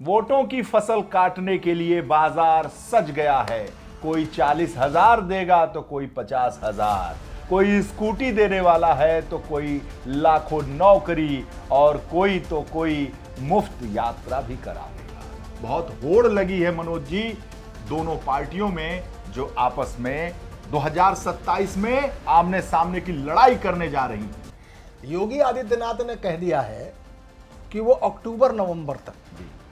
वोटों की फसल काटने के लिए बाजार सज गया है। कोई 40,000 देगा तो कोई 50,000, कोई स्कूटी देने वाला है तो कोई लाखों नौकरी, और कोई तो कोई मुफ्त यात्रा भी करा देगा। बहुत होड़ लगी है मनोज जी दोनों पार्टियों में, जो आपस में 2027 में आमने सामने की लड़ाई करने जा रही है। योगी आदित्यनाथ ने कह दिया है कि वो अक्टूबर नवंबर तक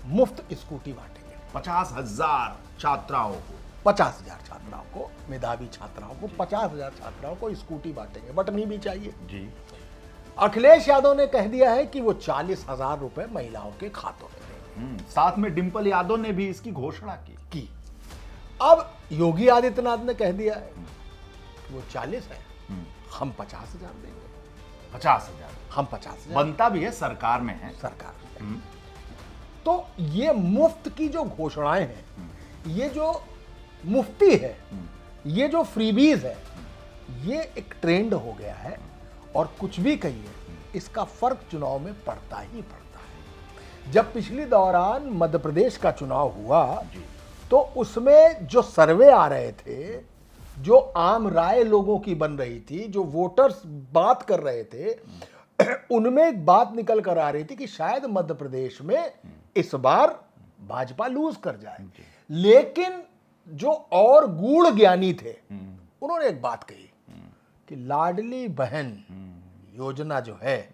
मुफ्त स्कूटी बांटेंगे 50,000 छात्राओं को, 50,000 छात्राओं को, मेधावी छात्राओं को 50,000 छात्राओं को स्कूटी बांटेंगे, बटनी भी चाहिए जी। अखिलेश यादव ने कह दिया है कि वो 40,000 रुपए महिलाओं के खातों में देंगे। साथ में डिंपल यादव ने भी इसकी घोषणा की। अब योगी आदित्यनाथ ने कह दिया है कि वो 40 है, हम 50,000 देंगे। 50,000 हम 50,000 बनता भी है, सरकार में है। सरकार में। तो ये मुफ्त की जो घोषणाएं हैं, ये जो मुफ्ती है, ये जो फ्रीबीज है, ये एक ट्रेंड हो गया है। और कुछ भी कहिए, इसका फर्क चुनाव में पड़ता ही पड़ता है। जब पिछली दौरान मध्य प्रदेश का चुनाव हुआ तो उसमें जो सर्वे आ रहे थे, जो आम राय लोगों की बन रही थी, जो वोटर्स बात कर रहे थे, उनमें एक बात निकल कर आ रही थी कि शायद मध्य प्रदेश में इस बार भाजपा लूज कर जाए। लेकिन जो और गूढ़ ज्ञानी थे, उन्होंने एक बात कही कि लाडली बहन योजना जो है,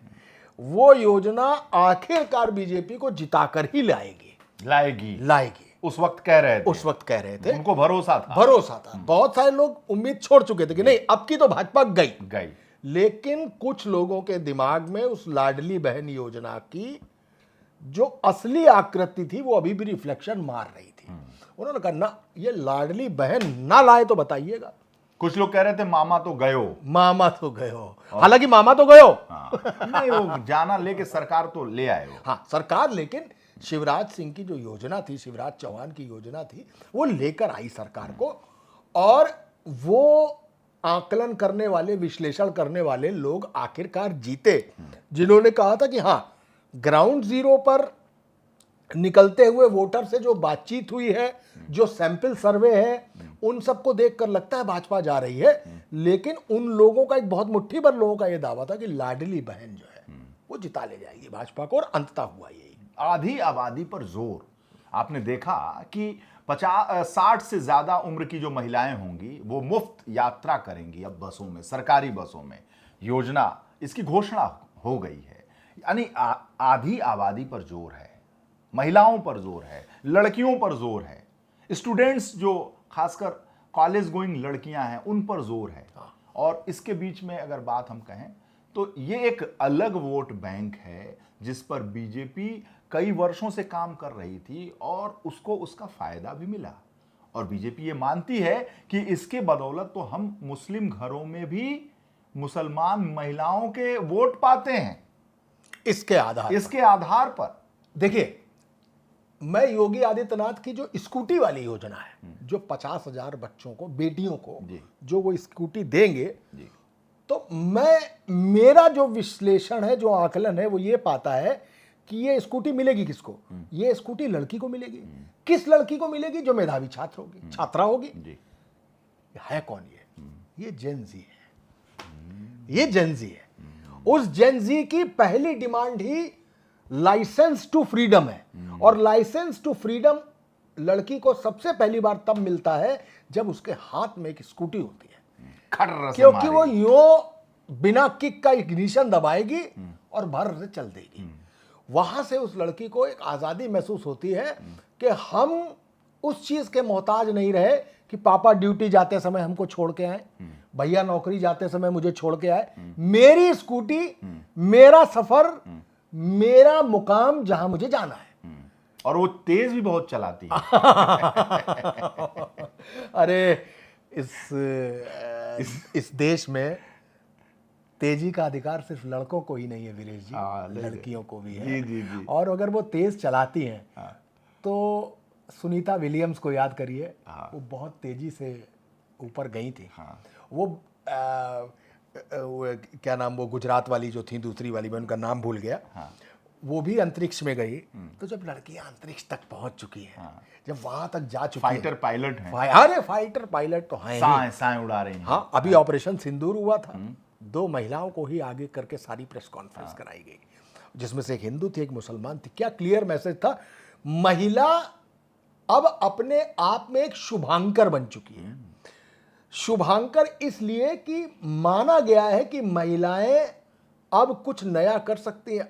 वो योजना आखिरकार बीजेपी को जिताकर ही लाएगी। उस वक्त कह रहे थे, उनको भरोसा था। बहुत सारे लोग उम्मीद छोड़ चुके थे कि नहीं, अब की तो भाजपा गई। लेकिन कुछ लोगों के दिमाग में उस लाडली बहन योजना की जो असली आकृति थी, वो अभी भी रिफ्लेक्शन मार रही थी। उन्होंने कहा ना, ये लाडली बहन ना लाए तो बताइएगा। कुछ लोग कह रहे थे मामा तो गयो। हालांकि मामा तो गयो। नहीं, वो जाना लेके सरकार तो ले आए वो। हाँ, सरकार, लेकिन शिवराज सिंह की जो योजना थी, शिवराज चौहान की योजना थी, वो लेकर आई सरकार को। और वो आकलन करने वाले, विश्लेषण करने वाले लोग आखिरकार जीते, जिन्होंने कहा था कि हाँ, ग्राउंड जीरो पर निकलते हुए वोटर से जो बातचीत हुई है, जो सैंपल सर्वे है, उन सबको देखकर लगता है भाजपा जा रही है। लेकिन उन लोगों का, एक बहुत मुट्ठी भर लोगों का यह दावा था कि लाडली बहन जो है वो जिता ले जाएगी भाजपा को, और अंततः हुआ यही। आधी आबादी पर जोर। आपने देखा कि 60 से ज्यादा उम्र की जो महिलाएं होंगी, वो मुफ्त यात्रा करेंगी अब बसों में, सरकारी बसों में। योजना, इसकी घोषणा हो गई है। यानी आधी आबादी पर जोर है, महिलाओं पर जोर है, लड़कियों पर जोर है, स्टूडेंट्स जो खासकर कॉलेज गोइंग लड़कियां हैं, उन पर जोर है। और इसके बीच में अगर बात हम कहें तो ये एक अलग वोट बैंक है, जिस पर बीजेपी कई वर्षों से काम कर रही थी और उसको उसका फायदा भी मिला। और बीजेपी ये मानती है कि इसके बदौलत तो हम मुस्लिम घरों में भी मुसलमान महिलाओं के वोट पाते हैं। इसके आधार पर देखिए, मैं योगी आदित्यनाथ की जो स्कूटी वाली योजना है, जो 50,000 बच्चों को, बेटियों को जो वो स्कूटी देंगे, तो मेरा जो विश्लेषण है, जो आकलन है, वो ये पाता है कि ये स्कूटी मिलेगी किसको? ये स्कूटी लड़की को मिलेगी। किस लड़की को मिलेगी? जो मेधावी छात्रा होगी। है कौन ये जेनजी है। उस जेनजी की पहली डिमांड ही लाइसेंस टू फ्रीडम है। और लाइसेंस टू फ्रीडम लड़की को सबसे पहली बार तब मिलता है जब उसके हाथ में एक स्कूटी होती है, क्योंकि वो यूं बिना किक का इग्निशन दबाएगी और भर से चल देगी। वहां से उस लड़की को एक आजादी महसूस होती है कि हम उस चीज के मोहताज नहीं रहे कि पापा ड्यूटी जाते समय हमको छोड़ के आए, भैया नौकरी जाते समय मुझे छोड़ के आए। मेरी स्कूटी, मेरा सफर, मेरा मुकाम, जहां मुझे जाना है। और वो तेज भी बहुत चलाती है। अरे इस देश में तेजी का अधिकार सिर्फ लड़कों को ही नहीं है वीरेश जी, लड़कियों को भी है। जी। और अगर वो तेज चलाती हैं तो सुनीता विलियम्स को याद करिए, वो बहुत तेजी से ऊपर गई थी। वो क्या नाम, वो गुजरात वाली जो थी, दूसरी वाली, मैं उनका नाम भूल गया। वो भी अंतरिक्ष में गई। तो जब लड़कियां अंतरिक्ष तक पहुंच चुकी हैं, जब वहां तक जा चुकी फाइटर पायलट हैं, अरे फाइटर पायलट तो हैं ही। साएं साएं उड़ा रही हैं। हाँ, अभी ऑपरेशन सिंदूर हुआ था, 2 महिलाओं को ही आगे करके सारी प्रेस कॉन्फ्रेंस कराई गई, जिसमें से एक हिंदू थी, एक मुसलमान थी। क्या क्लियर मैसेज था, महिला अब अपने आप में एक शुभांकर बन चुकी है। शुभांकर इसलिए कि माना गया है कि महिलाएं अब कुछ नया कर सकती हैं।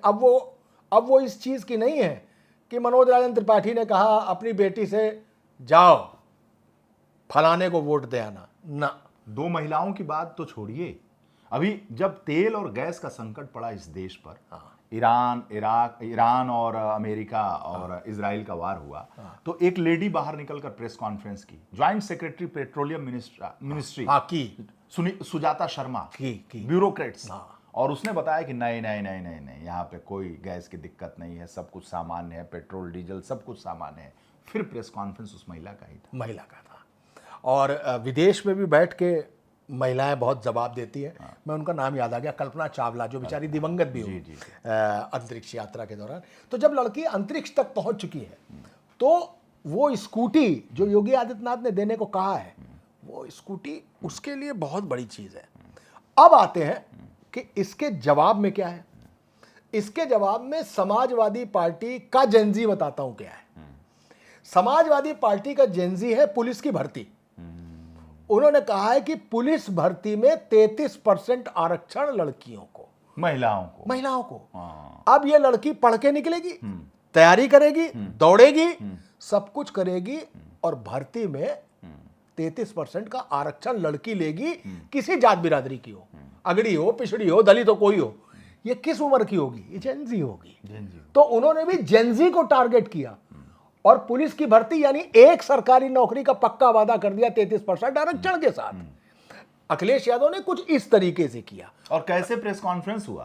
अब वो इस चीज की नहीं है कि मनोज राजन त्रिपाठी ने कहा अपनी बेटी से जाओ फलाने को वोट दे आना ना। 2 महिलाओं की बात तो छोड़िए, अभी जब तेल और गैस का संकट पड़ा इस देश पर, ईरान और अमेरिका और इजराइल का वार हुआ, तो एक लेडी बाहर निकलकर प्रेस कॉन्फ्रेंस की, joint secretary petroleum ministry Sujata Sharma की ब्यूरोक्रेट्स, और उसने बताया कि नहीं नहीं नहीं नहीं नहीं, यहाँ पे कोई गैस की दिक्कत नहीं है, सब कुछ सामान्य है, पेट्रोल डीजल सब कुछ सामान्य है। फिर प्रेस कॉन्फ्रेंस उस महिला का ही था, महिला का था। और विदेश में भी बैठ के महिलाएं बहुत जवाब देती हैं। मैं उनका नाम याद आ गया, कल्पना चावला, जो बेचारी दिवंगत भी हुई अंतरिक्ष यात्रा के दौरान। तो जब लड़की अंतरिक्ष तक पहुंच चुकी है, तो वो स्कूटी जो योगी आदित्यनाथ ने देने को कहा है, वो स्कूटी उसके लिए बहुत बड़ी चीज है। अब आते हैं कि इसके जवाब में क्या है। इसके जवाब में समाजवादी पार्टी का जेनजी बताता हूं क्या है। समाजवादी पार्टी का जेनजी है पुलिस की भर्ती। उन्होंने कहा है कि पुलिस भर्ती में 33% आरक्षण लड़कियों को, महिलाओं को। अब ये लड़की पढ़ के निकलेगी, तैयारी करेगी, दौड़ेगी, सब कुछ करेगी, और भर्ती में 33% का आरक्षण लड़की लेगी, किसी जात बिरादरी की हो, अगड़ी हो, पिछड़ी हो, दलित हो, कोई हो। ये किस उम्र की होगी? ये जेनजी होगी। तो उन्होंने भी जेनजी को टारगेट किया और पुलिस की भर्ती यानी एक सरकारी नौकरी का पक्का वादा कर दिया 33% आरक्षण के साथ। अखिलेश यादव ने कुछ इस तरीके से किया। और कैसे प्रेस कॉन्फ्रेंस हुआ?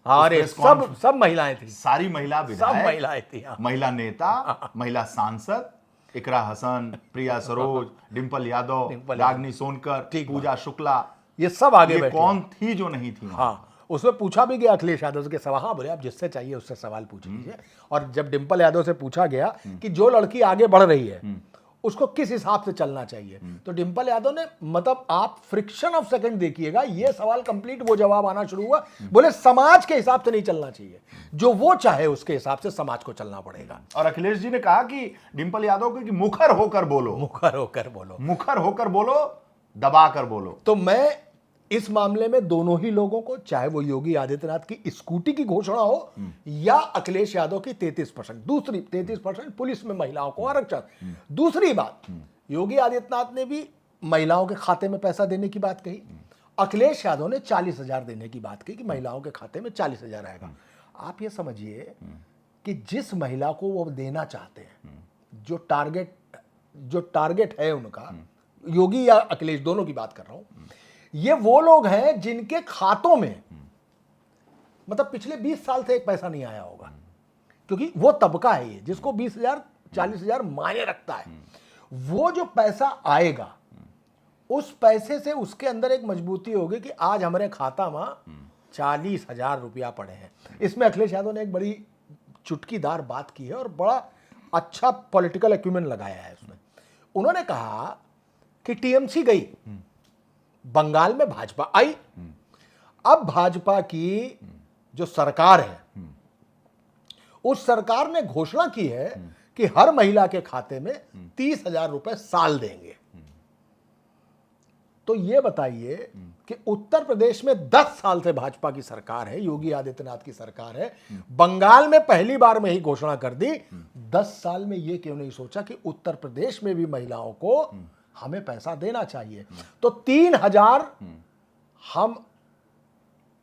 अरे सब महिलाएं थी, सारी महिला विधायक, सब महिलाएं थी, महिला नेता, महिला सांसद, इकरा हसन, प्रिया सरोज, डिंपल यादव, रागनी सोनकर, पूजा शुक्ला, ये सब आगे बैठे। कौन थी जो नहीं थी? हाँ, उसमें पूछा भी गया अखिलेश यादव के सवाल। हाँ बोले, आप जिससे चाहिए उससे सवाल पूछ लीजिए। और जब डिंपल यादव से पूछा गया कि जो लड़की आगे बढ़ रही है उसको किस हिसाब से चलना चाहिए, तो डिंपल यादव ने, मतलब आप फ्रिक्शन ऑफ सेकंड देखिएगा, ये सवाल कंप्लीट वो जवाब आना शुरू हुआ। बोले समाज के हिसाब से नहीं चलना चाहिए, जो वो चाहे उसके हिसाब से समाज को चलना पड़ेगा। और अखिलेश जी ने कहा कि डिंपल यादव को कि मुखर होकर बोलो, मुखर होकर बोलो, मुखर होकर बोलो, दबा कर बोलो। तो मैं इस मामले में दोनों ही लोगों को, चाहे वो योगी आदित्यनाथ की स्कूटी की घोषणा हो या अखिलेश यादव की 33%, दूसरी 33% पुलिस में महिलाओं को आरक्षण। दूसरी बात, योगी आदित्यनाथ ने भी महिलाओं के खाते में पैसा देने की बात कही, अखिलेश यादव ने 40,000 देने की बात कही कि महिलाओं के खाते में 40,000 आएगा। आप ये समझिए कि जिस महिला को वो देना चाहते हैं, जो टारगेट है उनका, योगी या अखिलेश दोनों की बात कर रहा हूं, ये वो लोग हैं जिनके खातों में मतलब पिछले 20 साल से एक पैसा नहीं आया होगा, क्योंकि वो तबका है ये जिसको 20,000 40,000 मायने रखता है। वो जो पैसा आएगा, उस पैसे से उसके अंदर एक मजबूती होगी कि आज हमारे खाता में 40,000 रुपया पड़े हैं। इसमें अखिलेश यादव ने एक बड़ी चुटकीदार बात की है और बड़ा अच्छा पॉलिटिकल एक्यूमेंट लगाया है उसमें। उन्होंने कहा कि टीएमसी गई, बंगाल में भाजपा आई, अब भाजपा की जो सरकार है, उस सरकार ने घोषणा की है कि हर महिला के खाते में 30,000 रुपए साल देंगे। तो ये बताइए कि उत्तर प्रदेश में 10 साल से भाजपा की सरकार है, योगी आदित्यनाथ की सरकार है, बंगाल में पहली बार में ही घोषणा कर दी। 10 साल में ये क्यों नहीं सोचा कि उत्तर प्रदेश में भी महिलाओं को हमें पैसा देना चाहिए। तो 3,000 हम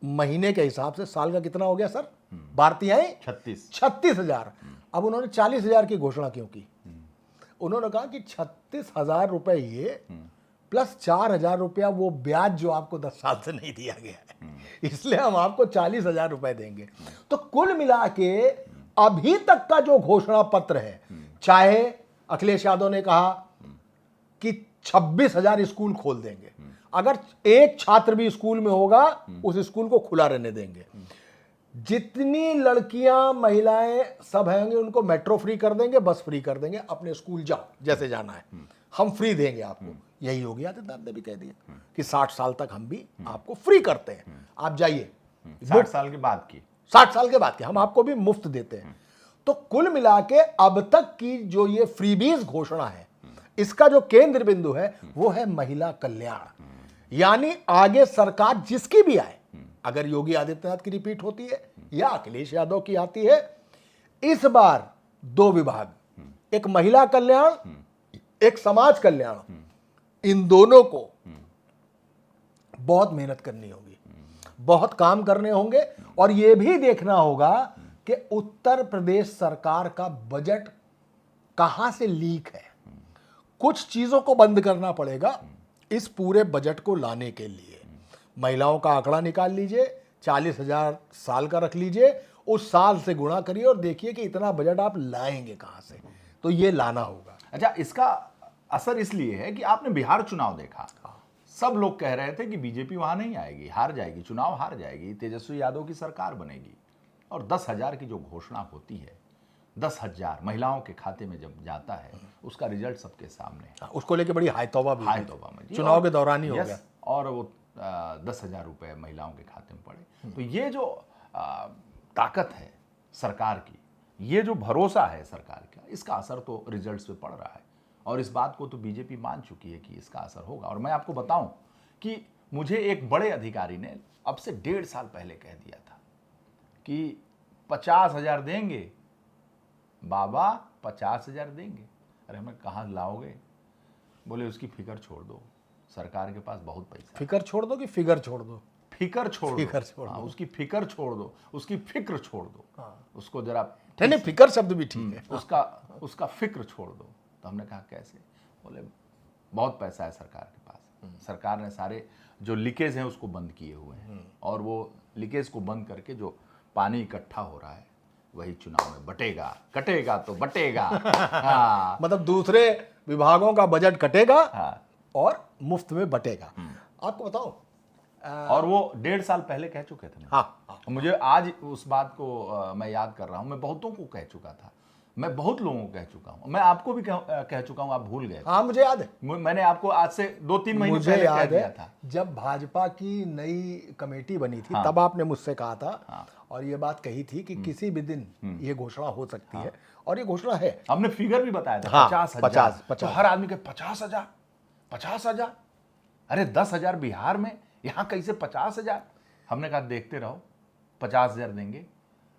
महीने के हिसाब से, साल का कितना हो गया सर भारतीय? 36,000। अब उन्होंने 40,000 की घोषणा क्यों की? उन्होंने कहा कि 36,000 रुपए ये प्लस 4,000 रुपया वो ब्याज जो आपको 10 साल से नहीं दिया गया है, इसलिए हम आपको 40,000 रुपए देंगे। तो कुल मिला के अभी तक का जो घोषणा पत्र है, चाहे अखिलेश यादव ने कहा कि 26,000 स्कूल खोल देंगे, अगर एक छात्र भी स्कूल में होगा उस स्कूल को खुला रहने देंगे। जितनी लड़कियां महिलाएं सब होंगे उनको मेट्रो फ्री कर देंगे, बस फ्री कर देंगे, अपने स्कूल जाओ जैसे जाना है, हम फ्री देंगे आपको। यही योगी आदित्यनाथ ने भी कह दिया कि 60 साल तक हम भी आपको फ्री करते हैं, आप जाइए। 60 साल के बाद की 60 साल के बाद के हम आपको भी मुफ्त देते हैं। तो कुल मिला के अब तक की जो ये फ्रीबीज घोषणा है, इसका जो केंद्र बिंदु है वो है महिला कल्याण। यानी आगे सरकार जिसकी भी आए, अगर योगी आदित्यनाथ की रिपीट होती है या अखिलेश यादव की आती है, इस बार 2 विभाग, एक महिला कल्याण, एक समाज कल्याण, इन दोनों को बहुत मेहनत करनी होगी, बहुत काम करने होंगे। और यह भी देखना होगा कि उत्तर प्रदेश सरकार का बजट कहां से लीक है। कुछ चीजों को बंद करना पड़ेगा इस पूरे बजट को लाने के लिए। महिलाओं का आंकड़ा निकाल लीजिए, 40,000 साल का रख लीजिए, उस साल से गुणा करिए और देखिए कि इतना बजट आप लाएंगे कहां से। तो ये लाना होगा। अच्छा, इसका असर इसलिए है कि आपने बिहार चुनाव देखा, सब लोग कह रहे थे कि बीजेपी वहां नहीं आएगी, हार जाएगी, चुनाव हार जाएगी, तेजस्वी यादव की सरकार बनेगी। और 10,000 की जो घोषणा होती है, 10,000 महिलाओं के खाते में जब जाता है, उसका रिजल्ट सबके सामने है। उसको लेके बड़ी हाई तौबा भी हाई हुई। तौबा में चुनाव के दौरान ही हो गया। और वो 10,000 रुपए महिलाओं के खाते में पड़े। तो ये जो ताकत है सरकार की, ये जो भरोसा है सरकार का, इसका असर तो रिजल्ट्स पे पड़ रहा है। और इस बात को तो बीजेपी मान चुकी है कि इसका असर होगा। और मैं आपको बताऊं कि मुझे एक बड़े अधिकारी ने अब से 1.5 साल पहले कह दिया था कि 50,000 देंगे बाबा, 50,000 देंगे। अरे हमें कहाँ लाओगे? बोले उसकी फिक्र छोड़ दो, सरकार के पास बहुत पैसा। फिक्र छोड़ दो कि फिगर छोड़ दो? फिक्र छोड़ फिक्र दो। छोड़ दो। हाँ, उसकी फिक्र छोड़ दो, उसकी फिक्र छोड़ दो। उसको जरा नहीं, फिक्र शब्द भी ठीक है। उसका फिक्र छोड़ दो। तो हमने कहा कैसे? बोले बहुत पैसा है सरकार के पास। सरकार ने सारे जो लीकेज हैं उसको बंद किए हुए हैं, और वो लीकेज को बंद करके जो पानी इकट्ठा हो रहा है वही चुनाव में बटेगा, कटेगा तो बटेगा। हाँ। मतलब दूसरे विभागों का बजट कटेगा हाँ। और मुफ्त में बटेगा। आपको बताओ, और वो 1.5 साल पहले कह चुके थे। हाँ। मुझे आज उस बात को मैं याद कर रहा हूँ। मैं बहुतों को कह चुका था, मैं बहुत लोगों को कह चुका हूँ, मैं आपको भी कह चुका हूँ, आप भूल गए। हाँ, मुझे याद है। मैंने आपको आज से 2-3 महीने मुझे पहले कह याद दिया है था। जब भाजपा की नई कमेटी बनी थी, तब आपने मुझसे कहा था और ये बात कही थी कि किसी भी दिन ये घोषणा हो सकती है, और ये घोषणा है। हमने फिगर भी बताया था। हाँ, 50,000। 50। तो हर आदमी के 50,000। अरे 10,000 बिहार में, यहाँ कैसे 50,000? हमने कहा देखते रहो, 50,000 देंगे।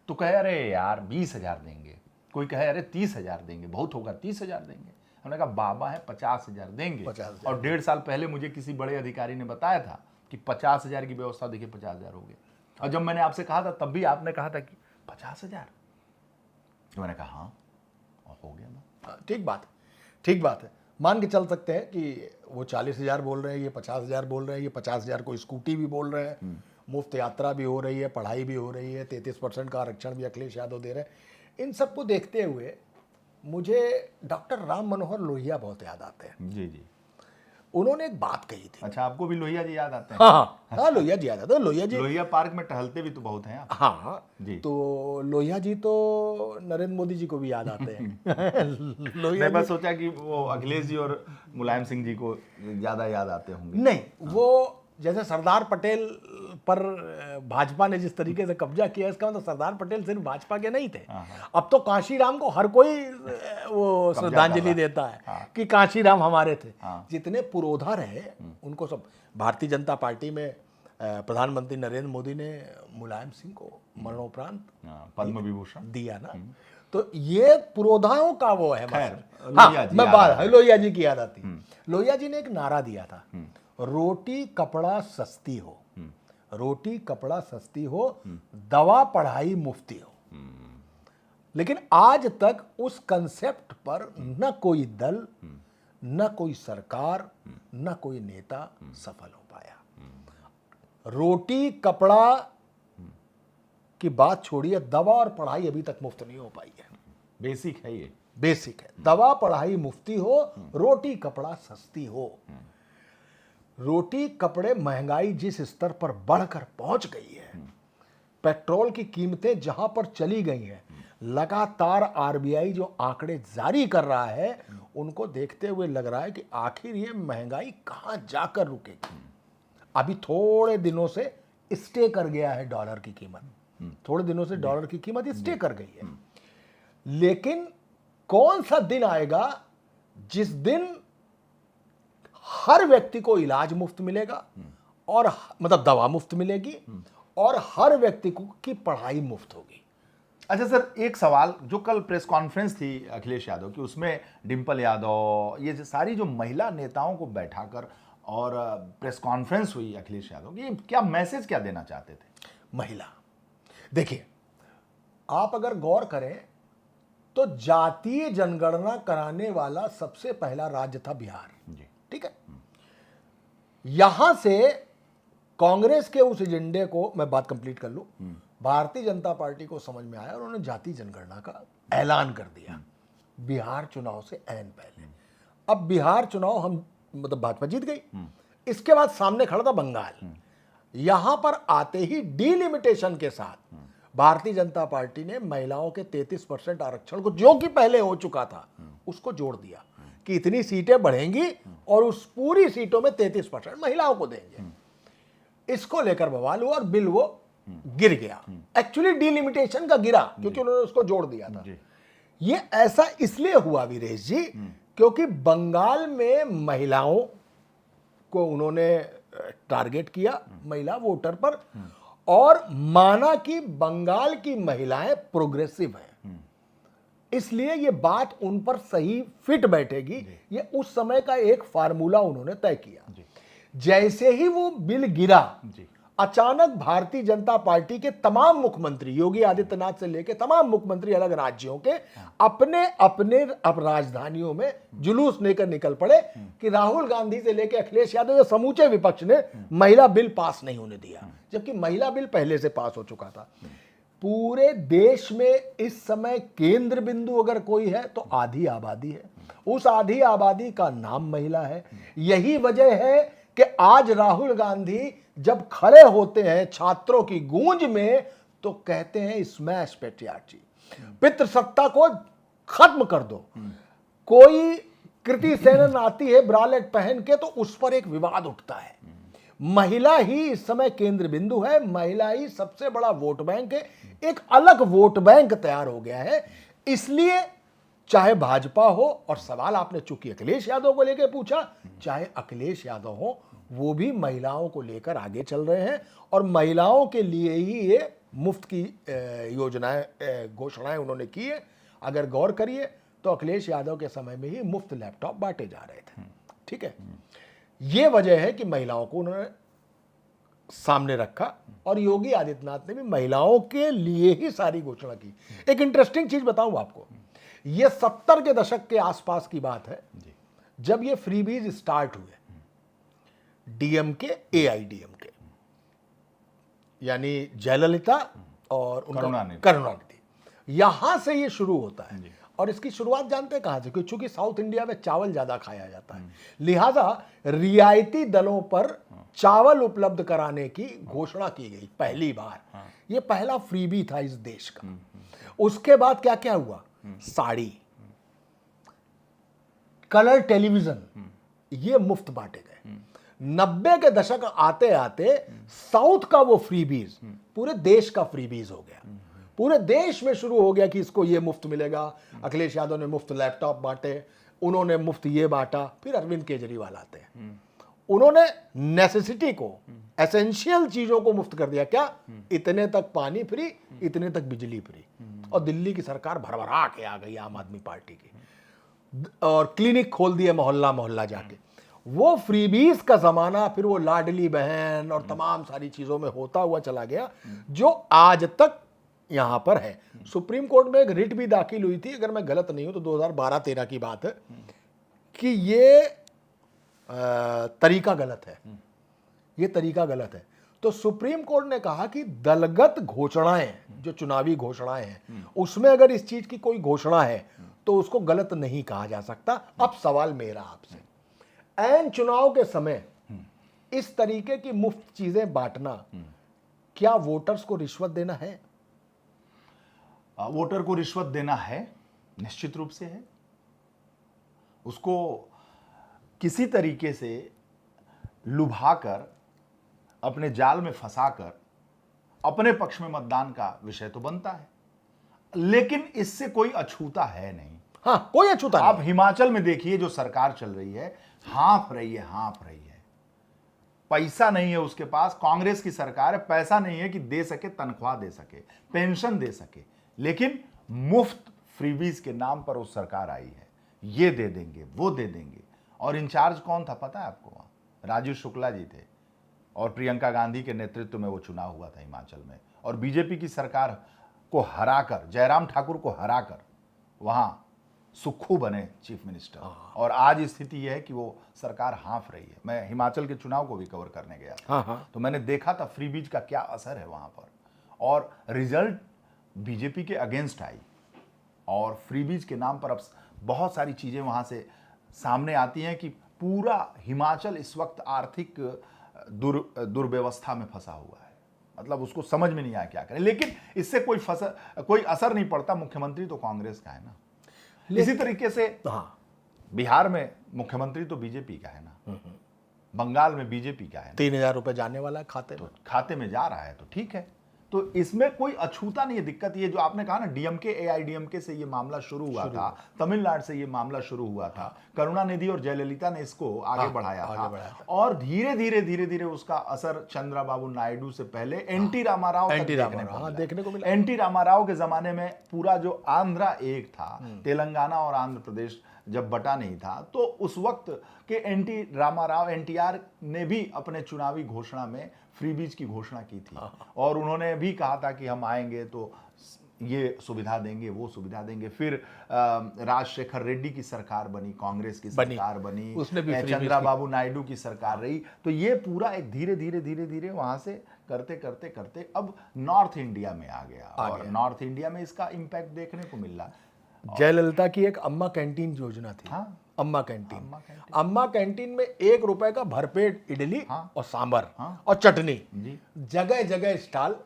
तो कहे अरे यार 20,000 देंगे, कोई कहे अरे 30,000 देंगे, बहुत होगा 30,000 देंगे। हमने कहा बाबा है 50,000 देंगे। 50,000। और 1.5 साल पहले मुझे किसी बड़े अधिकारी ने बताया था कि 50,000 की व्यवस्था, देखिए 50,000 हो गया। और जब मैंने आपसे कहा था तब भी आपने कहा था कि 50,000। तो मैंने कहा हाँ, और हो गया ना। ठीक बात है। मान के चल सकते हैं कि वो 40,000 बोल रहे हैं, ये 50,000 बोल रहे हैं, ये 50,000 को स्कूटी भी बोल रहे हैं, मुफ्त यात्रा भी हो रही है, पढ़ाई भी हो रही है, 33% का आरक्षण भी अखिलेश यादव दे रहे हैं। इन सबको देखते हुए मुझे डॉक्टर राम मनोहर लोहिया बहुत याद आते हैं। जी। उन्होंने एक बात कही थी। अच्छा, आपको भी लोहिया जी याद आते हैं? हाँ, लोहिया जी याद आते हैं। लोहिया पार्क में टहलते भी तो बहुत हैं आप। हाँ जी। तो लोहिया जी तो नरेंद्र मोदी जी को भी याद आते हैं। लोहिया मैं बस सोचा कि वो अखिलेश जी और मुलायम सिंह जी को ज्यादा याद आते होंगे। नहीं, वो जैसे सरदार पटेल पर भाजपा ने जिस तरीके से कब्जा किया, इसका मतलब सरदार पटेल सिर्फ भाजपा के नहीं थे। अब तो कांशीराम को हर कोई वो श्रद्धांजलि देता है कि कांशीराम हमारे थे। जितने पुरोधा रहे उनको सब, भारतीय जनता पार्टी में प्रधानमंत्री नरेंद्र मोदी ने मुलायम सिंह को मरणोपरांत पद्म विभूषण दिया ना। तो ये पुरोधाओं का वो है। लोहिया जी की याद आती। लोहिया जी ने एक नारा दिया था, रोटी कपड़ा सस्ती हो, रोटी कपड़ा सस्ती हो, दवा पढ़ाई मुफ्ती हो। लेकिन आज तक उस कंसेप्ट पर न कोई दल, न कोई सरकार, न कोई नेता सफल हो पाया। रोटी कपड़ा की बात छोड़िए, दवा और पढ़ाई अभी तक मुफ्त नहीं हो पाई है। बेसिक है, ये बेसिक है। दवा पढ़ाई मुफ्ती हो, रोटी कपड़ा सस्ती हो। रोटी कपड़े महंगाई जिस स्तर पर बढ़कर पहुंच गई है, पेट्रोल की कीमतें जहां पर चली गई हैं, लगातार आरबीआई जो आंकड़े जारी कर रहा है, उनको देखते हुए लग रहा है कि आखिर ये महंगाई कहां जाकर रुकेगी। अभी थोड़े दिनों से स्टे कर गया है डॉलर की कीमत, थोड़े दिनों से डॉलर की कीमत स्टे कर गई है। लेकिन कौन सा दिन आएगा जिस दिन हर व्यक्ति को इलाज मुफ्त मिलेगा, और मतलब दवा मुफ्त मिलेगी, और हर व्यक्ति को की पढ़ाई मुफ्त होगी। अच्छा सर, एक सवाल, जो कल प्रेस कॉन्फ्रेंस थी अखिलेश यादव की, उसमें डिंपल यादव, ये जो सारी जो महिला नेताओं को बैठाकर और प्रेस कॉन्फ्रेंस हुई अखिलेश यादव की, क्या मैसेज क्या देना चाहते थे? महिला, देखिए, आप अगर गौर करें तो जातीय जनगणना कराने वाला सबसे पहला राज्य था बिहार। जी। ठीक है, यहां से कांग्रेस के उस एजेंडे को, मैं बात कंप्लीट कर लूं, भारतीय जनता पार्टी को समझ में आया और उन्होंने जाति जनगणना का ऐलान कर दिया बिहार चुनाव से ऐन पहले। अब बिहार चुनाव हम मतलब भाजपा जीत गई। इसके बाद सामने खड़ा था बंगाल। यहां पर आते ही डीलिमिटेशन के साथ भारतीय जनता पार्टी ने महिलाओं के 33% आरक्षण को, जो कि पहले हो चुका था, उसको जोड़ दिया कि इतनी सीटें बढ़ेंगी और उस पूरी सीटों में 33% महिलाओं को देंगे। इसको लेकर बवाल हुआ और बिल वो गिर गया। एक्चुअली डीलिमिटेशन का गिरा क्योंकि उन्होंने उसको जोड़ दिया था। ये ऐसा इसलिए हुआ वीरेश जी, क्योंकि बंगाल में महिलाओं को उन्होंने टारगेट किया, महिला वोटर पर, और माना कि बंगाल की महिलाएं प्रोग्रेसिव हैं, इसलिए ये बात उन पर सही फिट बैठेगी। ये उस समय का एक फार्मूला उन्होंने तय किया। जैसे ही वो बिल गिरा, अचानक भारतीय जनता पार्टी के तमाम मुख्यमंत्री, योगी आदित्यनाथ से लेकर तमाम मुख्यमंत्री अलग राज्यों के, अपने अपने अब राजधानियों में जुलूस लेकर निकल पड़े कि राहुल गांधी से लेकर अखिलेश यादव या समूचे विपक्ष ने महिला बिल पास नहीं होने दिया, जबकि महिला बिल पहले से पास हो चुका था। पूरे देश में इस समय केंद्र बिंदु अगर कोई है तो आधी आबादी है। उस आधी आबादी का नाम महिला है। यही वजह है कि आज राहुल गांधी जब खड़े होते हैं छात्रों की गूंज में, तो कहते हैं स्मैश पैट्रियार्ची, पितृसत्ता को खत्म कर दो। कोई कृति सेनन आती है ब्रालेट पहन के, तो उस पर एक विवाद उठता है। महिला ही इस समय केंद्र बिंदु है, महिला ही सबसे बड़ा वोट बैंक है। एक अलग वोट बैंक तैयार हो गया है। इसलिए चाहे भाजपा हो, और सवाल आपने चूंकि अखिलेश यादव को लेकर पूछा, चाहे अखिलेश यादव हो, वो भी महिलाओं को लेकर आगे चल रहे हैं, और महिलाओं के लिए ही ये मुफ्त की योजनाएं, घोषणाएं उन्होंने की है। अगर गौर करिए तो अखिलेश यादव के समय में ही मुफ्त लैपटॉप बांटे जा रहे थे। ठीक है, ये वजह है कि महिलाओं को उन्होंने सामने रखा, और योगी आदित्यनाथ ने भी महिलाओं के लिए ही सारी घोषणा की। एक इंटरेस्टिंग चीज बताऊं आपको, ये 70 के दशक के आसपास की बात है, जब ये फ्रीबीज स्टार्ट हुए, डीएमके एआईडीएमके, यानी जयललिता और करुणानिधि, यहां से ये शुरू होता है। और इसकी शुरुआत जानते हैं कहां से? क्योंकि चूंकि साउथ इंडिया में चावल ज्यादा खाया जाता है, लिहाजा रियायती दलों पर चावल उपलब्ध कराने की घोषणा की गई पहली बार। ये पहला फ्रीबी था इस देश का। उसके बाद क्या क्या हुआ? साड़ी, कलर टेलीविजन, ये मुफ्त बांटे गए। 90 के दशक आते आते साउथ का वो फ्रीबीज पूरे देश का फ्रीबीज हो गया। पूरे देश में शुरू हो गया कि इसको ये मुफ्त मिलेगा। अखिलेश यादव ने मुफ्त लैपटॉप बांटे, उन्होंने मुफ्त ये बांटा। फिर अरविंद केजरीवाल आते हैं, उन्होंने नेसेसिटी को, एसेंशियल चीजों को मुफ्त कर दिया। क्या? इतने तक पानी फ्री, इतने तक बिजली फ्री। और दिल्ली की सरकार भरभरा के आ गई आम आदमी पार्टी की, और क्लिनिक खोल दिए मोहल्ला मोहल्ला जाके। वो फ्रीबीज का जमाना फिर वो लाडली बहन और तमाम सारी चीजों में होता हुआ चला गया, जो आज तक यहां पर है। सुप्रीम कोर्ट में एक रिट भी दाखिल हुई थी, अगर मैं गलत नहीं हूं तो 2012-13 की बात है, कि ये तरीका गलत है, ये तरीका गलत है। तो सुप्रीम कोर्ट ने कहा कि दलगत घोषणाएं, जो चुनावी घोषणाएं हैं, उसमें अगर इस चीज की कोई घोषणा है तो उसको गलत नहीं कहा जा सकता। अब सवाल मेरा आपसे, ऐन चुनाव के समय इस तरीके की मुफ्त चीजें बांटना क्या वोटर्स को रिश्वत देना है? वोटर को रिश्वत देना है, निश्चित रूप से है। उसको किसी तरीके से लुभाकर, अपने जाल में फंसाकर अपने पक्ष में मतदान का विषय तो बनता है, लेकिन इससे कोई अछूता है नहीं। हाँ, कोई अछूता नहीं। आप हिमाचल में देखिए, जो सरकार चल रही है, हाँफ रही है। पैसा नहीं है उसके पास, कांग्रेस की सरकार है, पैसा नहीं है कि दे सके, तनख्वाह दे सके, पेंशन दे सके, लेकिन मुफ्त फ्रीबीज के नाम पर उस सरकार आई है। ये दे देंगे, वो दे देंगे। और इंचार्ज कौन था पता है आपको? वहां राजीव शुक्ला जी थे, और प्रियंका गांधी के नेतृत्व में वो चुनाव हुआ था हिमाचल में, और बीजेपी की सरकार को हराकर, जयराम ठाकुर को हराकर वहां सुक्खू बने चीफ मिनिस्टर। और आज स्थिति यह है कि वो सरकार हाँफ रही है। मैं हिमाचल के चुनाव को भी कवर करने गया था, तो मैंने देखा था फ्रीबीज का क्या असर है वहां पर, और रिजल्ट बीजेपी के अगेंस्ट आई, और फ्रीबीज के नाम पर अब बहुत सारी चीजें वहां से सामने आती हैं कि पूरा हिमाचल इस वक्त आर्थिक दुर्व्यवस्था में फंसा हुआ है। मतलब उसको समझ में नहीं आया क्या करें, लेकिन इससे कोई असर नहीं पड़ता। मुख्यमंत्री तो कांग्रेस का है ना। इसी तरीके से बिहार में मुख्यमंत्री तो बीजेपी का है ना, बंगाल में बीजेपी का है ना। 3,000 रुपए जाने वाला है खाते में, खाते में जा रहा है तो ठीक है, तो इसमें कोई अछूता नहीं है। दिक्कत ये जो आपने कहा ना, डीएमके एआईडीएमके से ये मामला शुरू हुआ था, तमिलनाडु से ये मामला शुरू हुआ था, करुणानिधि और जयललिता ने इसको आगे बढ़ाया था, और धीरे धीरे उसका असर चंद्रबाबू नायडू से पहले एनटी रामाराव देखने को मिला। एनटी रामाराव के जमाने में पूरा जो आंध्रा एक था, तेलंगाना और आंध्र प्रदेश जब बटा नहीं था, तो उस वक्त के एनटी रामाराव, एनटीआर ने भी अपने चुनावी घोषणा में फ्रीबीज की घोषणा की थी, और उन्होंने भी कहा था कि हम आएंगे तो ये सुविधा देंगे, वो सुविधा देंगे। फिर राजशेखर रेड्डी की सरकार बनी, कांग्रेस की सरकार बनी, उसने भी चंद्रबाबू नायडू की सरकार रही। तो ये पूरा एक धीरे धीरे वहां से करते अब नॉर्थ इंडिया में आ गया, और नॉर्थ इंडिया में इसका इम्पैक्ट देखने को मिल रहा। जयललिता की एक अम्मा कैंटीन योजना थी। अम्मा कैंटीन में 1 रुपए का भरपेट इडली और सांबर और चटनी, जगह जगह स्टॉल,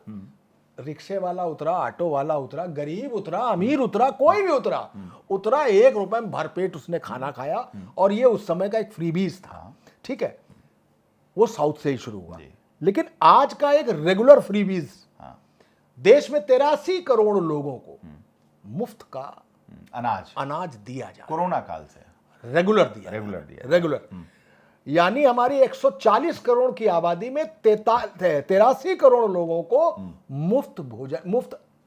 रिक्शे वाला उतरा, ऑटो वाला उतरा, गरीब उतरा, अमीर उतरा, कोई भी उतरा 1 रुपए में भरपेट उसने खाना खाया। और ये उस समय का एक फ्रीबीज था, ठीक है। वो साउथ से ही शुरू हुआ, लेकिन आज का एक रेगुलर फ्रीबीज देश में 83 करोड़ लोगों को मुफ्त का अनाज दिया जा, कोरोना काल से रेगुलर यानी हमारी 140 करोड़ की आबादी में 83 करोड़ लोगों को मुफ्त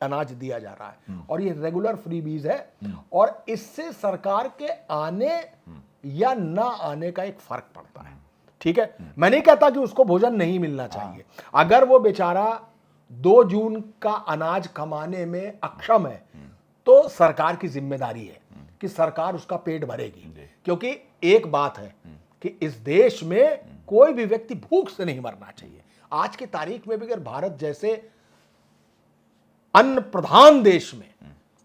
अनाज दिया जा रहा है, और ये रेगुलर फ्रीबीज है। और इससे सरकार के आने या ना आने का एक फर्क पड़ता है, ठीक है। मैं नहीं कहता कि उसको भोजन नहीं मिलना चाहिए। अगर वो बेचारा 2 जून का अनाज कमाने में अक्षम है, तो सरकार की जिम्मेदारी है कि सरकार उसका पेट भरेगी, क्योंकि एक बात है कि इस देश में कोई भी व्यक्ति भूख से नहीं मरना चाहिए। आज की तारीख में भी अगर भारत जैसे अन्न प्रधान देश में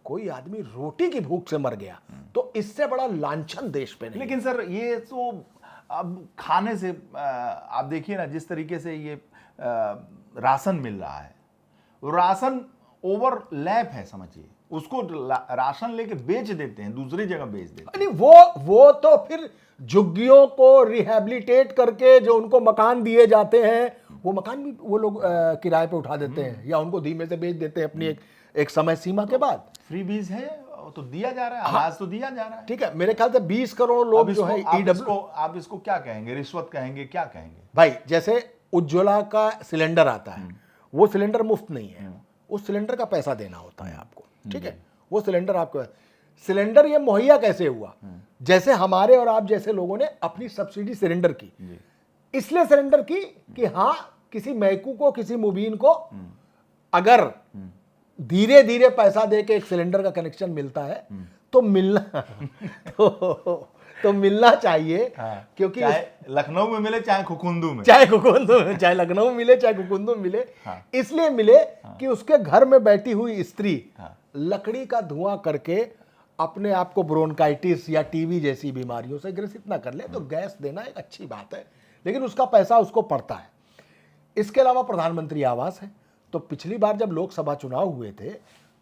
कोई आदमी रोटी की भूख से मर गया, तो इससे बड़ा लांछन देश पे नहीं। लेकिन सर, ये तो अब खाने से आप देखिए ना, जिस तरीके से ये राशन मिल रहा है, राशन ओवरलैप है, समझिए। उसको राशन लेके बेच देते हैं, दूसरी जगह बेच देते हैं। वो तो फिर झुग्गियों को रिहैबिलिटेट करके जो उनको मकान दिए जाते हैं, वो मकान भी वो लोग किराए पे उठा देते हैं, या उनको धीमे से बेच देते हैं अपनी एक समय सीमा के बाद। फ्रीबीज है तो दिया जा रहा है, अनाज तो दिया जा रहा है, ठीक है। मेरे ख्याल से 20 करोड़ लोग जो है आप इसको क्या कहेंगे, रिश्वत कहेंगे, क्या कहेंगे? भाई, जैसे उज्ज्वला का सिलेंडर आता है, वो सिलेंडर मुफ्त नहीं है, उस सिलेंडर का पैसा देना होता है आपको, ठीक है। वो सिलेंडर आपको, सिलेंडर ये मुहैया कैसे हुआ? जैसे हमारे और आप जैसे लोगों ने अपनी सब्सिडी सिलेंडर की, इसलिए सिलेंडर की कि हाँ, किसी मैकू को, किसी मुबीन को अगर धीरे धीरे पैसा दे के एक सिलेंडर का कनेक्शन मिलता है, तो मिलना चाहिए। क्योंकि चाहे लखनऊ में मिले, चाहे खुकुंदू में, चाहे लखनऊ में मिले, चाहे खुकुंदू में मिले, इसलिए मिले कि उसके घर में बैठी हुई स्त्री लकड़ी का धुआं करके अपने आप को ब्रोंकाइटिस या टीबी जैसी बीमारियों से ग्रसित ना कर ले। तो गैस देना एक अच्छी बात है, लेकिन उसका पैसा उसको पड़ता है। इसके अलावा प्रधानमंत्री आवास है, तो पिछली बार जब लोकसभा चुनाव हुए थे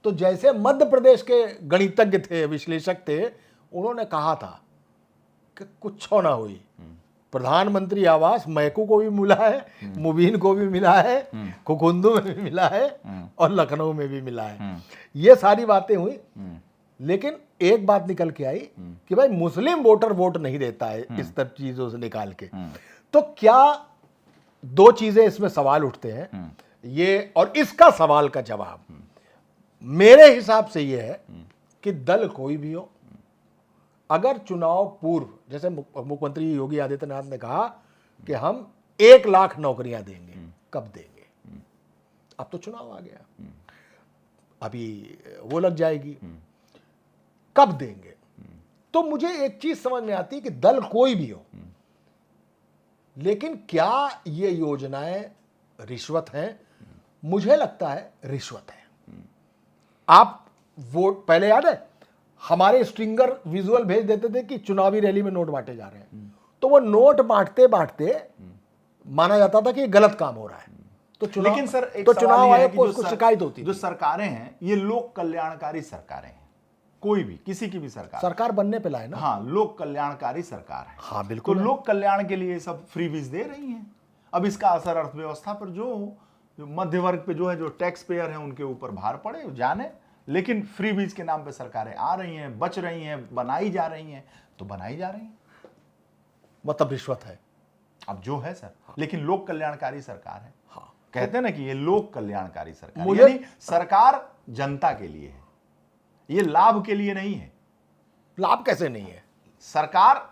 तो जैसे मध्य प्रदेश के गणितज्ञ थे, विश्लेषक थे, उन्होंने कहा था कि कुछ ना हुई, प्रधानमंत्री आवास मैकू को भी मिला है, मुबीन को भी मिला है, कुकुंदू में भी मिला है और लखनऊ में भी मिला है। ये सारी बातें हुई, लेकिन एक बात निकल के आई कि भाई मुस्लिम वोटर वोट नहीं देता है इस सब चीजों से निकाल के। तो क्या दो चीजें इसमें सवाल उठते हैं ये, और इसका सवाल का जवाब मेरे हिसाब से ये है कि दल कोई भी हो, अगर चुनाव पूर्व, जैसे मुख्यमंत्री योगी आदित्यनाथ ने कहा कि हम 1 लाख नौकरियां देंगे, कब देंगे? अब तो चुनाव आ गया, अभी वो लग जाएगी, कब देंगे? तो मुझे एक चीज समझ में आती है कि दल कोई भी हो, लेकिन क्या ये योजनाएं रिश्वत हैं? मुझे लगता है रिश्वत है। आप वोट, पहले याद है हमारे स्ट्रिंगर विजुअल भेज देते थे कि चुनावी रैली में नोट बांटे जा रहे हैं, तो वो नोट बांटते बांटते माना जाता था कि गलत काम हो रहा है, तो चुनाव, लेकिन सर एक तो सवाल चुनाव ये है आयोग कि को उसको शिकायत होती जो थी। सरकारें हैं ये लोक कल्याणकारी सरकारें हैं, कोई भी किसी की भी सरकार बनने पे लाए ना। हाँ, लोक कल्याणकारी सरकार है। हाँ बिल्कुल, तो लोक कल्याण के लिए सब फ्रीबीज दे रही हैं। अब इसका असर अर्थव्यवस्था पर जो मध्य वर्ग पे जो है, जो टैक्स पेयर है, उनके ऊपर भार पड़े जाने, लेकिन फ्रीबीज के नाम पे सरकारें आ रही हैं, बच रही हैं, बनाई जा रही हैं, तो बनाई जा रही हैं, मतलब रिश्वत है अब जो है सर। लेकिन लोक कल्याणकारी सरकार है। हाँ, कहते हैं ना कि ये लोक कल्याणकारी सरकार, मुझे- यानी सरकार जनता के लिए है, ये लाभ के लिए नहीं है। लाभ कैसे नहीं है? सरकार,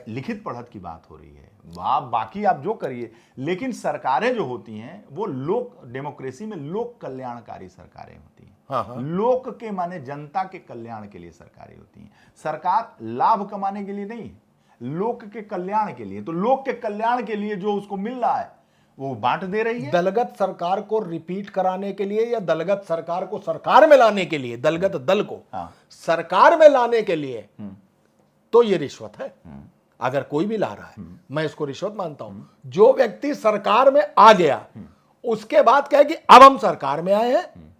लिखित पढ़त की बात हो रही है, आप बाकी आप जो करिए, लेकिन सरकारें जो होती हैं वो लोक, डेमोक्रेसी में लोक कल्याणकारी सरकारें होती हैं। हाँ, हाँ। लोक के माने जनता के कल्याण के लिए सरकारें होती हैं। सरकार लाभ कमाने के लिए नहीं है, लोक के कल्याण के लिए। तो लोक के कल्याण के लिए जो उसको मिल रहा है वो बांट दे रही है। दलगत सरकार को रिपीट कराने के लिए या दलगत सरकार को सरकार में लाने के लिए, दलगत दल को हाँ। सरकार में लाने के लिए, तो ये रिश्वत है। अगर कोई भी ला रहा है, मैं इसको रिश्वत मानता हूं। जो व्यक्ति सरकार में आ गया उसके बाद कहे कि अब हम सरकार में आए हैं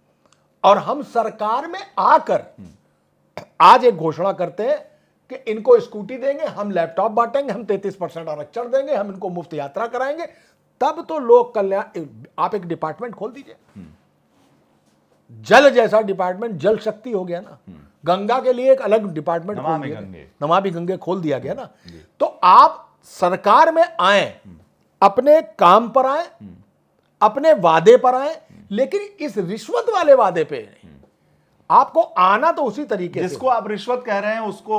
और हम सरकार में आकर आज एक घोषणा करते हैं कि इनको स्कूटी देंगे, हम लैपटॉप बांटेंगे, हम 33% आरक्षण देंगे, हम इनको मुफ्त यात्रा कराएंगे, तब तो लोक कल्याण। आप एक डिपार्टमेंट खोल दीजिए, जल जैसा डिपार्टमेंट, जल शक्ति हो गया ना। गंगा के लिए एक अलग डिपार्टमेंट खोल दिया, नमामि गंगे खोल दिया गया ना। तो आप सरकार में आए, अपने काम पर आए, अपने वादे पर आए, लेकिन इस रिश्वत वाले वादे पे नहीं। आपको आना तो उसी तरीके से। जिसको आप रिश्वत कह रहे हैं उसको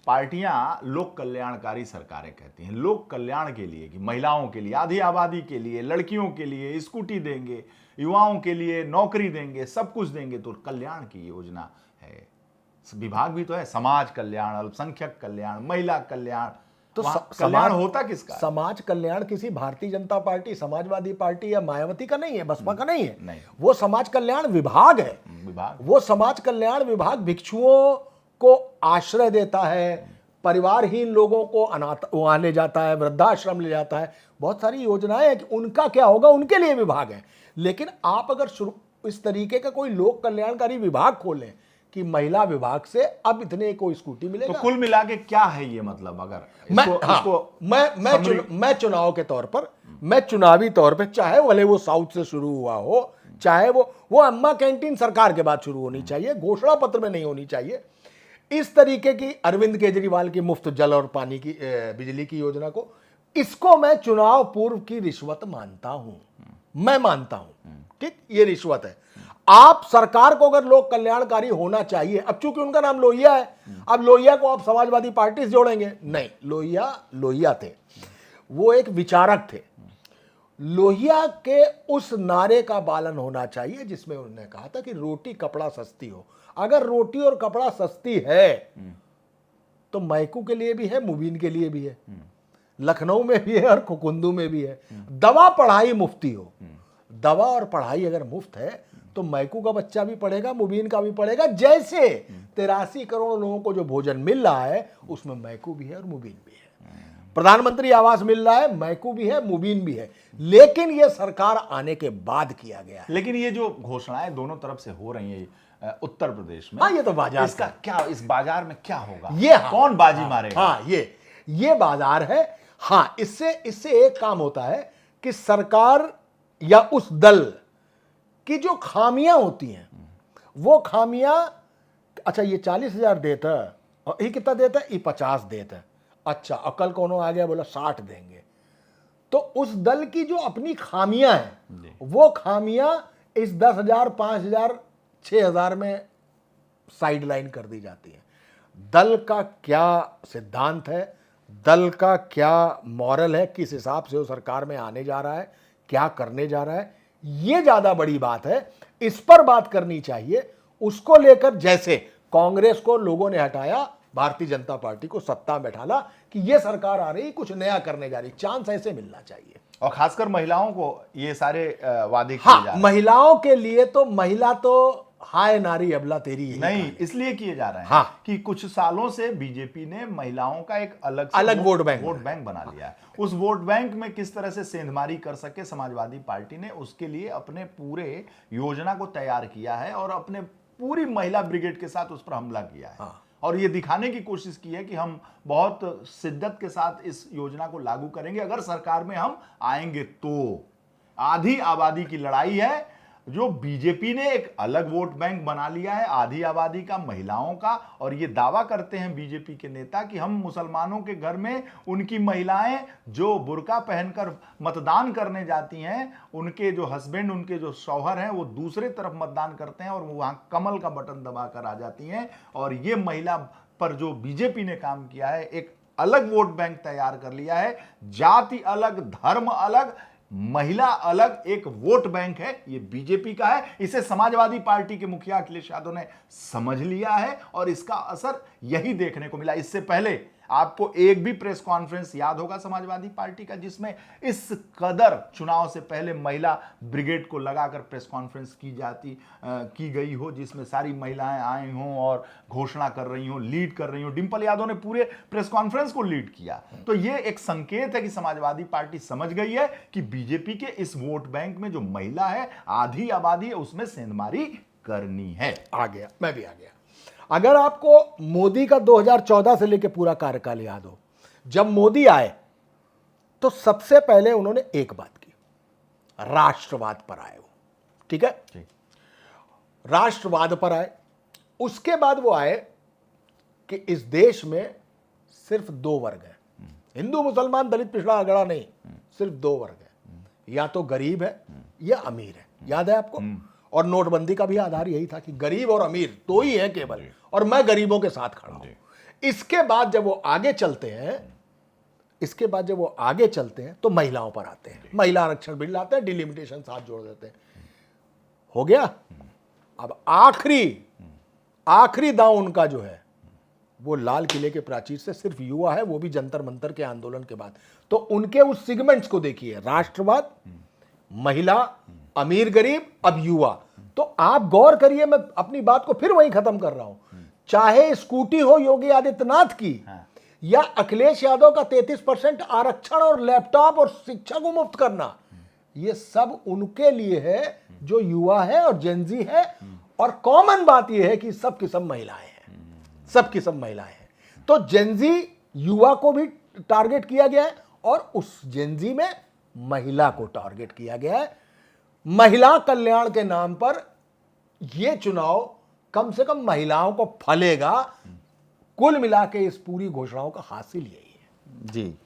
पार्टियां लोक कल्याणकारी सरकारें कहती हैं। लोक कल्याण के लिए, कि महिलाओं के लिए, आधी आबादी के लिए, लड़कियों के लिए स्कूटी देंगे, युवाओं के लिए नौकरी देंगे, सब कुछ देंगे, तो कल्याण की योजना है। विभाग भी तो है, समाज कल्याण, अल्पसंख्यक कल्याण, महिला कल्याण। तो कल्याण होता किसका? समाज कल्याण किसी भारतीय जनता पार्टी, समाजवादी पार्टी या मायावती का नहीं है, बसपा का नहीं है। नहीं। वो समाज कल्याण विभाग है। विभाग, वो समाज कल्याण विभाग भिक्षुओं को आश्रय देता है, परिवारहीन लोगों को अनाथ वहां ले जाता है, वृद्धाश्रम ले जाता है, बहुत सारी योजनाएं हैं कि उनका क्या होगा, उनके लिए विभाग है। लेकिन आप अगर इस तरीके का कोई लोक कल्याणकारी विभाग खोलें कि महिला विभाग से अब इतने को स्कूटी मिलेगा, तो कुल मिला के क्या है ये मतलब? अगर मैं चुनाव के तौर पर, मैं चुनावी तौर पे, चाहे भले वो साउथ से शुरू हुआ हो, चाहे वो अम्मा कैंटीन सरकार के बाद शुरू होनी चाहिए, घोषणा पत्र में नहीं होनी चाहिए। इस तरीके की अरविंद केजरीवाल की मुफ्त जल और पानी की, बिजली की योजना को, इसको मैं चुनाव पूर्व की रिश्वत मानता हूं। मैं मानता हूं, ठीक, ये रिश्वत है। आप सरकार को अगर लोक कल्याणकारी होना चाहिए, अब चूंकि उनका नाम लोहिया है, अब लोहिया को आप समाजवादी पार्टी से जोड़ेंगे? नहीं, लोहिया थे, वो एक विचारक थे। लोहिया के उस नारे का पालन होना चाहिए जिसमें उन्होंने कहा था कि रोटी कपड़ा सस्ती हो। अगर रोटी और कपड़ा सस्ती है तो मैकू के लिए भी है, मुबीन के लिए भी है, लखनऊ में भी है और कुकुंदू में भी है। दवा पढ़ाई मुफ्ती हो, दवा और पढ़ाई अगर मुफ्त है तो मैकू का बच्चा भी पढ़ेगा, मुबीन का भी पढ़ेगा। जैसे 83 करोड़ लोगों को जो भोजन मिल रहा है उसमें मैकू भी है और मुबीन भी है। प्रधानमंत्री आवास मिल रहा है, मैकू भी है, मुबीन भी है, लेकिन यह सरकार आने के बाद किया गया है। लेकिन ये जो घोषणाएं दोनों तरफ से हो रही है उत्तर प्रदेश में, हाँ, ये तो बाजार इसका क्या, इस बाजार में क्या होगा, ये हाँ, कौन बाजी मारेगा? हाँ, ये बाजार है। हाँ, इससे एक काम होता है कि सरकार या उस दल की जो खामियां होती हैं, वो खामियां, अच्छा ये 40,000 देता है और ये कितना देता है, ये 50 देता है, अच्छा और कल कोनो आ गया बोला 60 देंगे, तो उस दल की जो अपनी खामियां हैं, वो खामियां इस 10,000, 5,000, 6,000 में साइडलाइन कर दी जाती है। दल का क्या सिद्धांत है, दल का क्या मॉरल है, किस हिसाब से वो सरकार में आने जा रहा है, क्या करने जा रहा है, ये ज्यादा बड़ी बात है, इस पर बात करनी चाहिए। उसको लेकर जैसे कांग्रेस को लोगों ने हटाया, भारतीय जनता पार्टी को सत्ता में बैठाला कि ये सरकार आ रही, कुछ नया करने जा रही, चांस ऐसे मिलना चाहिए। और खासकर महिलाओं को ये सारे वादे किए हाँ, जा रहे हैं। महिलाओं के लिए तो महिला तो हाय नारी अबला तेरी यही नहीं, कहानी। इसलिए किए जा रहे हैं हाँ। कि कुछ सालों से बीजेपी ने महिलाओं का एक अलग वोट बैंक बना लिया है। उस वोट बैंक में किस तरह से सेंधमारी कर सके समाजवादी पार्टी ने, उसके लिए अपने पूरे योजना को तैयार किया है और अपने पूरी महिला ब्रिगेड के साथ उस पर हमला किया है। हाँ। और ये दिखाने की कोशिश की है कि हम बहुत शिद्दत के साथ इस योजना को लागू करेंगे अगर सरकार में हम आएंगे तो। आधी आबादी की लड़ाई है, जो बीजेपी ने एक अलग वोट बैंक बना लिया है आधी आबादी का, महिलाओं का, और ये दावा करते हैं बीजेपी के नेता कि हम मुसलमानों के घर में उनकी महिलाएं जो बुर्का पहनकर मतदान करने जाती हैं, उनके जो हस्बैंड, उनके जो शौहर हैं, वो दूसरे तरफ मतदान करते हैं और वो वहां कमल का बटन दबाकर आ जाती हैं। और ये महिला पर जो बीजेपी ने काम किया है, एक अलग वोट बैंक तैयार कर लिया है, जाति अलग, धर्म अलग, महिला अलग एक वोट बैंक है, ये बीजेपी का है। इसे समाजवादी पार्टी के मुखिया अखिलेश यादव ने समझ लिया है और इसका असर यही देखने को मिला। इससे पहले आपको एक भी प्रेस कॉन्फ्रेंस याद होगा समाजवादी पार्टी का जिसमें इस कदर चुनाव से पहले महिला ब्रिगेड को लगाकर प्रेस कॉन्फ्रेंस की गई हो, जिसमें सारी महिलाएं आई हों और घोषणा कर रही हों, लीड कर रही हों। डिंपल यादव ने पूरे प्रेस कॉन्फ्रेंस को लीड किया। तो ये एक संकेत है कि समाजवादी पार्टी समझ गई है कि बीजेपी के इस वोट बैंक में जो महिला है, आधी आबादी है, उसमें सेंधमारी करनी है। आ गया, मैं भी आ गया। अगर आपको मोदी का 2014 से लेकर पूरा कार्यकाल याद हो, जब मोदी आए तो सबसे पहले उन्होंने एक बात की, राष्ट्रवाद पर आए वो, ठीक है, राष्ट्रवाद पर आए। उसके बाद वो आए कि इस देश में सिर्फ 2 वर्ग हैं, हिंदू मुसलमान दलित पिछड़ा अगड़ा नहीं, सिर्फ 2 वर्ग है, या तो गरीब है या अमीर है। याद है आपको? और नोटबंदी का भी आधार यही था कि गरीब और अमीर 2 ही हैं केवल, और मैं गरीबों के साथ खड़ा हूं। इसके बाद जब वो आगे चलते हैं, तो महिलाओं पर आते हैं, महिला आरक्षण बिल लाते हैं, डिलिमिटेशन साथ जोड़ देते हैं, हो गया। अब आखिरी दांव उनका जो है वो लाल किले के प्राचीर से सिर्फ युवा है, वो भी जंतर मंतर के आंदोलन के बाद। तो उनके उस सेगमेंट्स को देखिए, राष्ट्रवाद, महिला, अमीर गरीब, अब युवा। तो आप गौर करिए, मैं अपनी बात को फिर वहीं खत्म कर रहा हूं, चाहे स्कूटी हो योगी आदित्यनाथ की, या अखिलेश यादव का 33% आरक्षण और लैपटॉप और शिक्षा को मुफ्त करना, ये सब उनके लिए है जो युवा है और जेनजी है। और कॉमन बात यह है कि सब की सब महिलाएं हैं, तो जेनजी युवा को भी टारगेट किया गया है और उस जेनजी में महिला को टारगेट किया गया है। महिला कल्याण के नाम पर यह चुनाव कम से कम महिलाओं को फलेगा। कुल मिला के इस पूरी घोषणाओं का हासिल यही है। जी।